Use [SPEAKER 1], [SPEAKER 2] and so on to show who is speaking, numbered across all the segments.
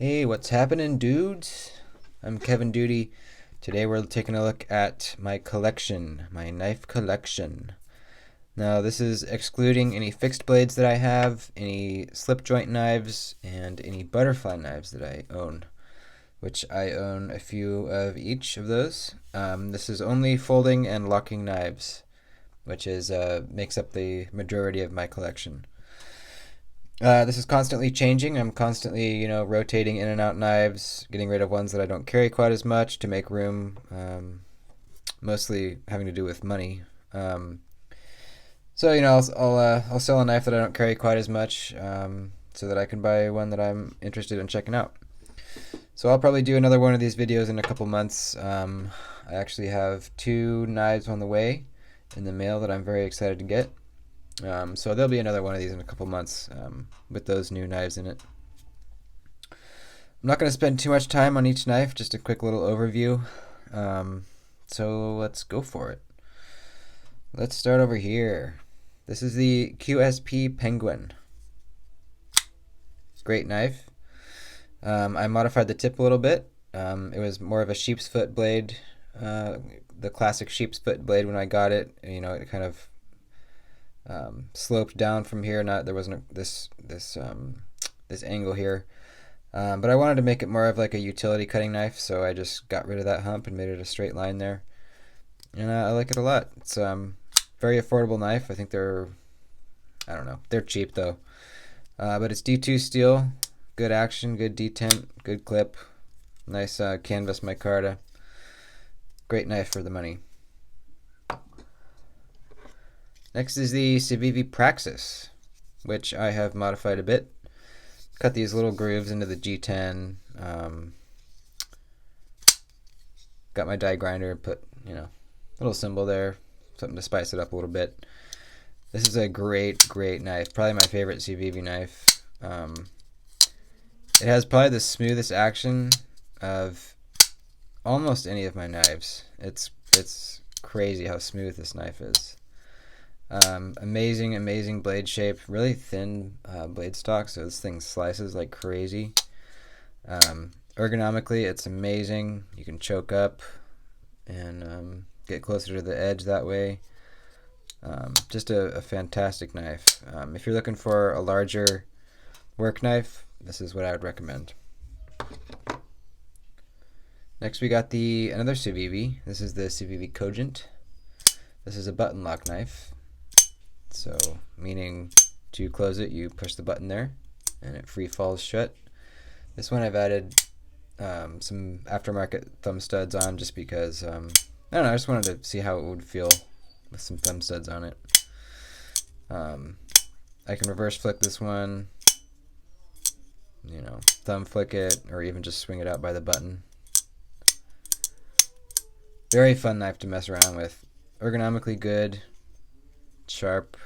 [SPEAKER 1] Hey, what's happening, dudes? I'm Kevin Duty. Today we're taking a look at my collection, my knife collection. Now, this is excluding any fixed blades that I have, any slip joint knives, and any butterfly knives that I own, which I own a few of each of those. This is only folding and locking knives, which is makes up the majority of my collection. This is constantly changing. I'm constantly, rotating in and out knives, getting rid of ones that I don't carry quite as much to make room. Mostly having to do with money. So I'll sell a knife that I don't carry quite as much, so that I can buy one that I'm interested in checking out. So I'll probably do another one of these videos in a couple months. I actually have 2 knives on the way in the mail that I'm very excited to get. So there'll be another one of these in a couple months with those new knives in it. I'm not going to spend too much time on each knife, just a quick little overview. So let's go for it. Let's start over here. This is the QSP Penguin. Great knife. I modified the tip a little bit. It was more of a sheep's foot blade, the classic sheep's foot blade when I got it. It kind of sloped down from here. There wasn't this angle here, but I wanted to make it more of like a utility cutting knife, so I just got rid of that hump and made it a straight line there. And I like it a lot. It's very affordable knife. I think they're cheap though, but it's D2 steel, good action, good detent, good clip, nice canvas micarta. Great knife for the money. Next is the CVV Praxis, which I have modified a bit. Cut these little grooves into the G10. Got my die grinder, put, little symbol there, something to spice it up a little bit. This is a great knife, probably my favorite CVV knife. It has probably the smoothest action of almost any of my knives. It's crazy how smooth this knife is. Amazing blade shape, really thin blade stock, so this thing slices like crazy. Ergonomically, it's amazing. You can choke up and get closer to the edge that way. Just a fantastic knife. If you're looking for a larger work knife, this is what I would recommend. Next we got another CVV. This is the CVV Cogent. This is a button lock knife. So, meaning to close it, you push the button there, and it free falls shut. This one I've added some aftermarket thumb studs on, just because, I don't know, I just wanted to see how it would feel with some thumb studs on it. I can reverse flick this one, thumb flick it, or even just swing it out by the button. Very fun knife to mess around with. Ergonomically good. Sharp.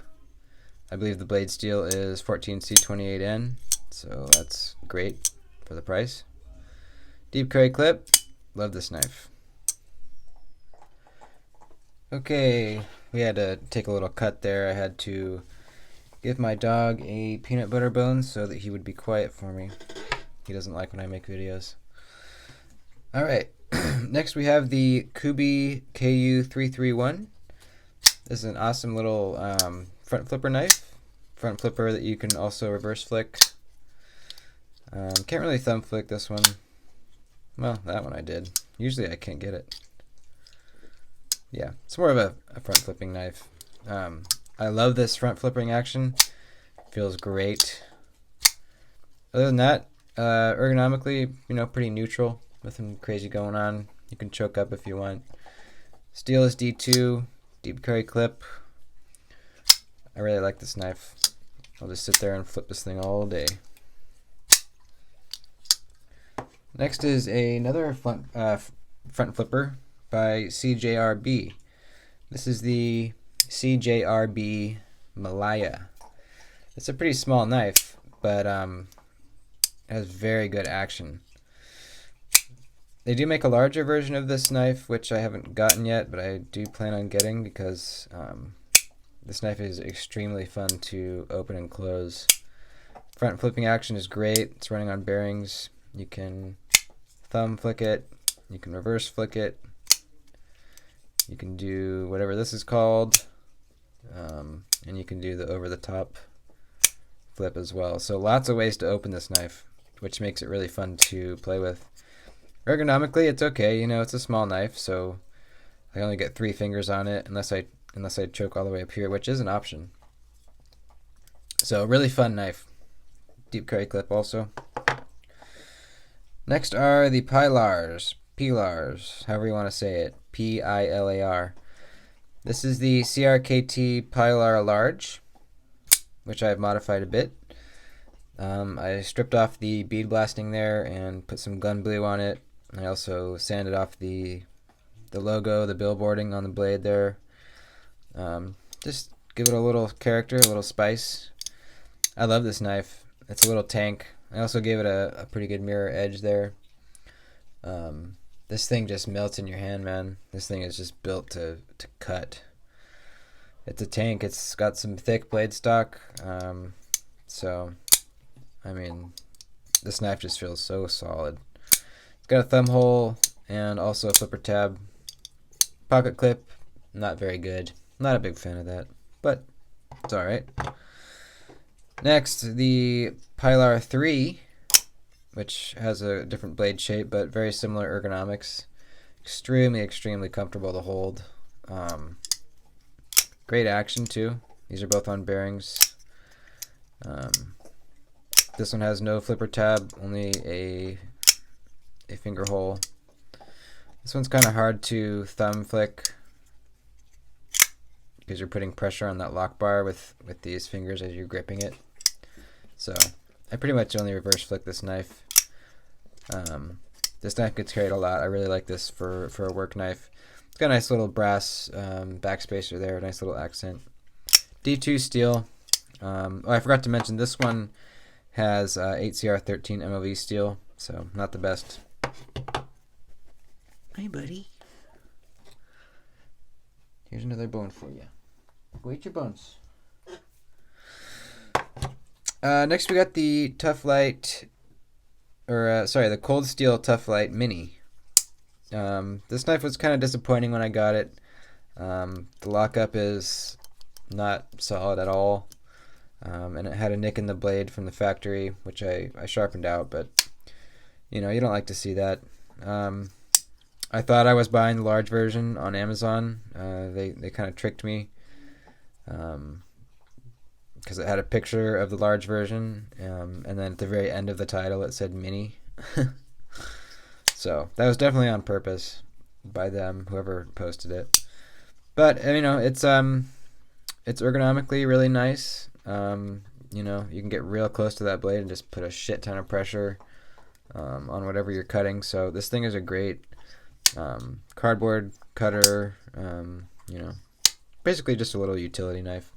[SPEAKER 1] I believe the blade steel is 14C28N, so that's great for the price. Deep carry clip. Love this knife. Okay, we had to take a little cut there. I had to give my dog a peanut butter bone so that he would be quiet for me. He doesn't like when I make videos. Alright, next we have the Kuby Ku331. This is an awesome little front flipper knife. Front flipper that you can also reverse flick. Can't really thumb flick this one. Well, that one I did. Usually I can't get it. Yeah, it's more of a front flipping knife. I love this front flipping action. Feels great. Other than that, ergonomically, pretty neutral. Nothing crazy going on. You can choke up if you want. Steel is D2. Deep carry clip. I really like this knife. I'll just sit there and flip this thing all day. Next is another front flipper by CJRB. This is the CJRB Malaya. It's a pretty small knife, but it has very good action. They do make a larger version of this knife, which I haven't gotten yet, but I do plan on getting because this knife is extremely fun to open and close. Front flipping action is great. It's running on bearings. You can thumb flick it. You can reverse flick it. You can do whatever this is called. And you can do the over-the-top flip as well. So lots of ways to open this knife, which makes it really fun to play with. Ergonomically, it's okay. You know, it's a small knife, so I only get 3 fingers on it unless I choke all the way up here, which is an option. So really fun knife. Deep carry clip also. Next are the Pylars, however you want to say it, Pilar. This is the CRKT Pylar Large, which I've modified a bit. I stripped off the bead blasting there and put some gun blue on it. I also sanded off the logo, the billboarding on the blade there. Just give it a little character, a little spice. I love this knife. It's a little tank. I also gave it a pretty good mirror edge there. This thing just melts in your hand, man. This thing is just built to cut. It's a tank. It's got some thick blade stock. So, I mean, this knife just feels so solid. It's got a thumb hole and also a flipper tab. Pocket clip, not very good. Not a big fan of that, but it's alright. Next, the Pylar 3, which has a different blade shape, but very similar ergonomics. Extremely comfortable to hold. Great action too. These are both on bearings. This one has no flipper tab, only a finger hole. This one's kind of hard to thumb flick because you're putting pressure on that lock bar with these fingers as you're gripping it. So I pretty much only reverse flick this knife. This knife gets carried a lot. I really like this for a work knife. It's got a nice little brass backspacer there, nice little accent. D2 steel. Oh, I forgot to mention this one has 8CR13 MOV steel, so not the best. Hey, buddy. Here's another bone for you. Go eat your bones. Next we got the Toughlite, the Cold Steel Toughlite Mini. This knife was kind of disappointing when I got it. The lockup is not solid at all, and it had a nick in the blade from the factory, which I sharpened out, but you know, you don't like to see that. I thought I was buying the large version on Amazon. They kind of tricked me because it had a picture of the large version, and then at the very end of the title it said Mini. So that was definitely on purpose by them, whoever posted it. But you know, it's ergonomically really nice. You know, you can get real close to that blade and just put a shit ton of pressure on whatever you're cutting. So this thing is a great cardboard cutter. You know, basically just a little utility knife.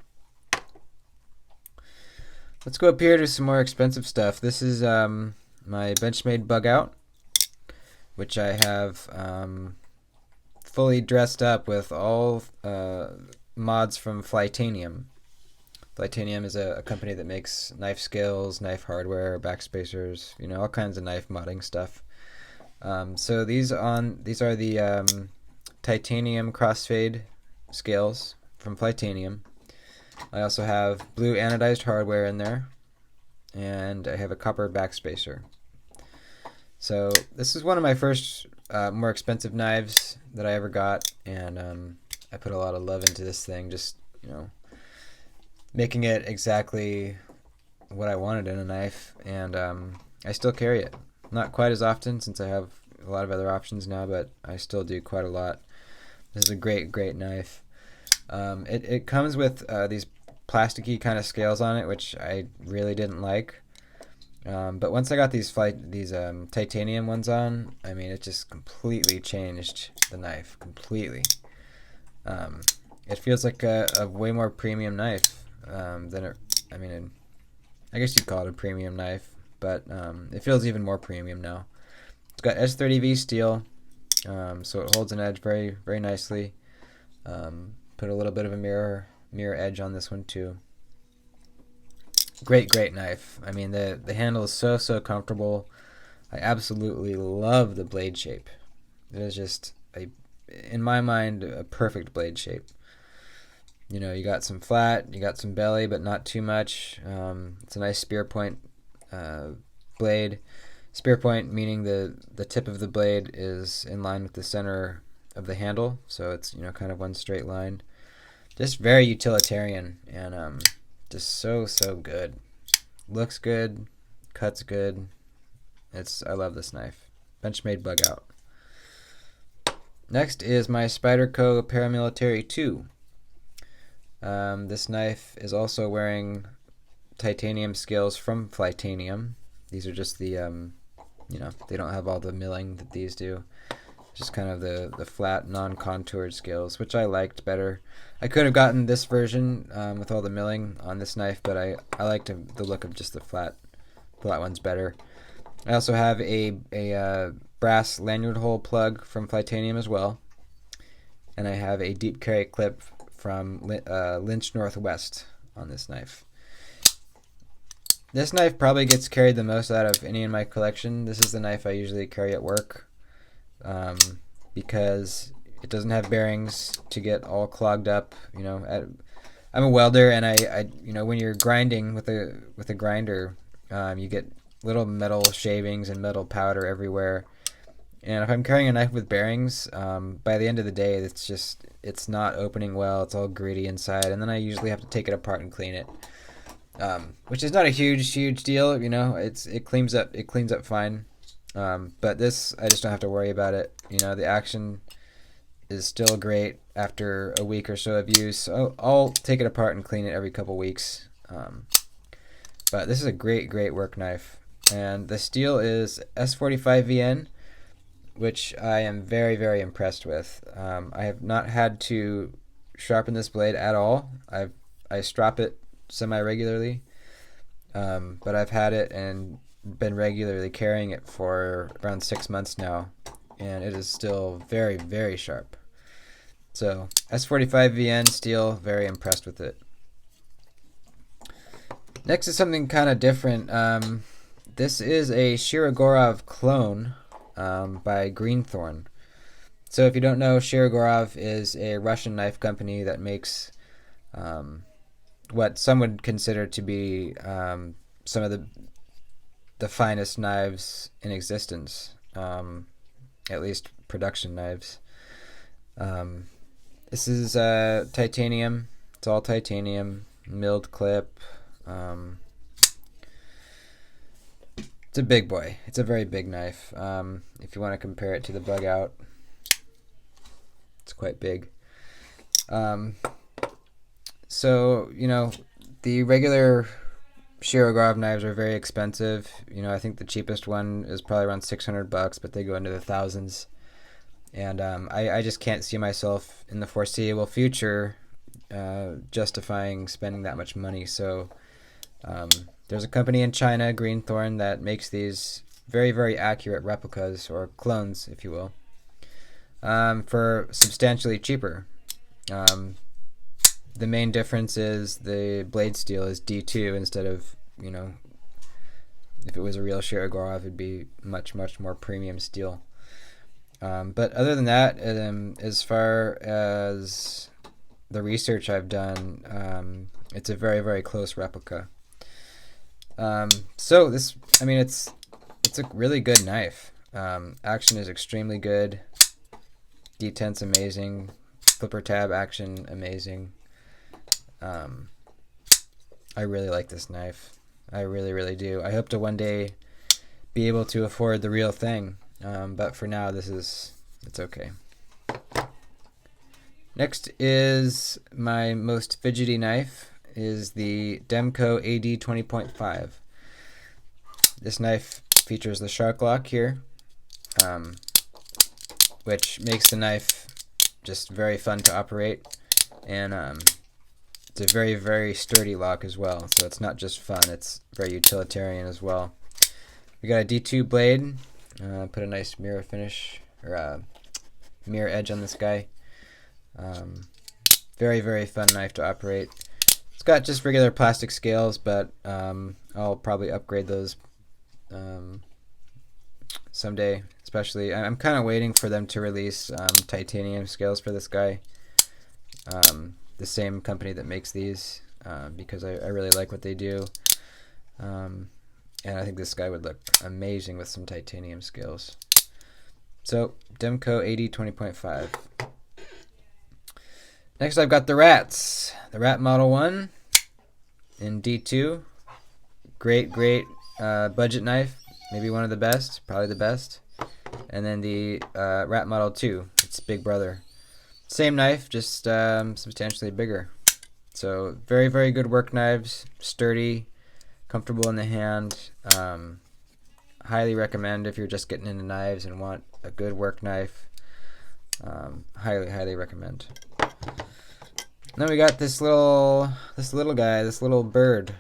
[SPEAKER 1] Let's go up here to some more expensive stuff. This is my Benchmade Bugout, which I have fully dressed up with all mods from Flytanium. Flytanium is a company that makes knife scales, knife hardware, backspacers, you know, all kinds of knife modding stuff. So these are the titanium crossfade scales from Flytanium. I also have blue anodized hardware in there, and I have a copper backspacer. So this is one of my first more expensive knives that I ever got, and I put a lot of love into this thing, just, you know, making it exactly what I wanted in a knife, and I still carry it. Not quite as often since I have a lot of other options now, but I still do quite a lot. This is a great knife. It comes with these plasticky kind of scales on it, which I really didn't like. But once I got these titanium ones on, I mean, it just completely changed the knife, completely. It feels like a way more premium knife than I guess you'd call it a premium knife, but it feels even more premium now. It's got S30V steel, so it holds an edge very nicely. Put a little bit of a mirror edge on this one too. Great knife. I mean, the handle is so comfortable. I absolutely love the blade shape. It is just, in my mind, a perfect blade shape. You know, you got some flat, you got some belly, but not too much. It's a nice spear point blade. Spear point meaning the tip of the blade is in line with the center of the handle, so it's, you know, kind of one straight line. Just very utilitarian, and just so good. Looks good, cuts good. I love this knife. Benchmade Bugout. Next is my Spyderco Paramilitary 2. This knife is also wearing titanium scales from Flytanium. These are just the, you know, they don't have all the milling that these do. Just kind of the flat, non-contoured scales, which I liked better. I could have gotten this version with all the milling on this knife, but I liked the look of just the flat ones better. I also have a brass lanyard hole plug from Flytanium as well, and I have a deep carry clip from Lynch Northwest on this knife. This knife probably gets carried the most out of any in my collection. This is the knife I usually carry at work because it doesn't have bearings to get all clogged up. You know, I'm a welder, and I you know, when you're grinding with a grinder, you get little metal shavings and metal powder everywhere. And if I'm carrying a knife with bearings, by the end of the day, it's not opening well. It's all gritty inside, and then I usually have to take it apart and clean it, which is not a huge deal. You know, it cleans up fine. But this, I just don't have to worry about it. You know, the action is still great after a week or so of use. So I'll take it apart and clean it every couple weeks. But this is a great work knife, and the steel is S45VN. Which I am very impressed with. I have not had to sharpen this blade at all. I strop it semi-regularly, but I've had it and been regularly carrying it for around 6 months now, and it is still very sharp. So S45VN steel, very impressed with it. Next is something kind of different. This is a Shiragorov clone by Greenthorn. So if you don't know, Shiragorov is a Russian knife company that makes what some would consider to be some of the finest knives in existence, at least production knives. This is titanium. It's all titanium, milled clip. It's a big boy. It's a very big knife. If you want to compare it to the Bugout, it's quite big. So, you know, the regular Shiragorov knives are very expensive. You know, I think the cheapest one is probably around $600, but they go into the thousands. And I just can't see myself in the foreseeable future justifying spending that much money. So there's a company in China, Greenthorn, that makes these very accurate replicas, or clones, if you will, for substantially cheaper. The main difference is the blade steel is D2 instead of, you know, if it was a real Shiragorov, it'd be much more premium steel. But other than that, as far as the research I've done, it's a very close replica. So this, I mean, it's a really good knife. Action is extremely good. Detent's amazing. Flipper tab action amazing. I really like this knife. I really do. I hope to one day be able to afford the real thing. But for now, it's okay. Next is my most fidgety knife. Is the Demco AD20.5. This knife features the shark lock here, which makes the knife just very fun to operate, and it's a very sturdy lock as well. So it's not just fun; it's very utilitarian as well. We got a D2 blade. Put a nice mirror finish or mirror edge on this guy. Very fun knife to operate. It's got just regular plastic scales, but I'll probably upgrade those someday. Especially, I'm kind of waiting for them to release titanium scales for this guy. The same company that makes these, because I really like what they do. And I think this guy would look amazing with some titanium scales. So, Demco AD20.5. Next, I've got the Rats. The Rat Model 1 in D2. Great budget knife. Maybe one of the best. Probably the best. And then the Rat Model 2. It's big brother. Same knife, just substantially bigger. So, very good work knives. Sturdy. Comfortable in the hand. Highly recommend if you're just getting into knives and want a good work knife. Highly recommend. Then we got this little guy, this little bird.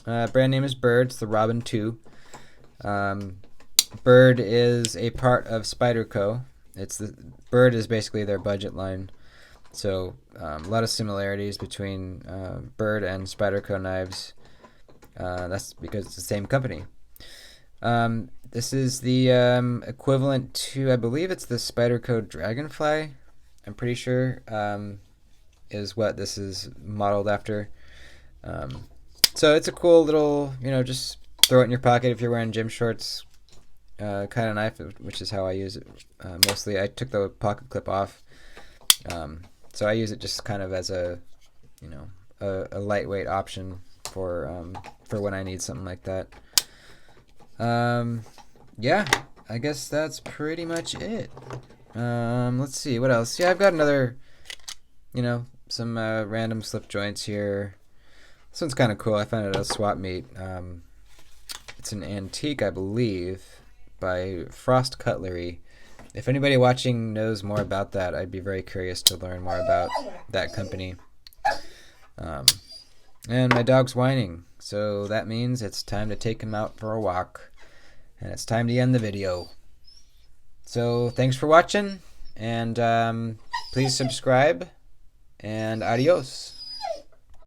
[SPEAKER 1] Brand name is Bird. It's the Robin 2. Bird is a part of Spyderco. Bird is basically their budget line. So a lot of similarities between Bird and Spyderco knives. That's because it's the same company. This is the equivalent to, I believe it's the Spyderco Dragonfly. I'm pretty sure is what this is modeled after. So it's a cool little, just throw it in your pocket if you're wearing gym shorts kind of knife, which is how I use it mostly. I took the pocket clip off, so I use it just kind of as a lightweight option for when I need something like that. Yeah, I guess that's pretty much it. Let's see, what else? Yeah, I've got another, some random slip joints here. This one's kind of cool. I found it at a swap meet. It's an antique, I believe, by Frost Cutlery. If anybody watching knows more about that, I'd be very curious to learn more about that company. And my dog's whining, so that means it's time to take him out for a walk. And it's time to end the video. So thanks for watching, and please subscribe, and adios.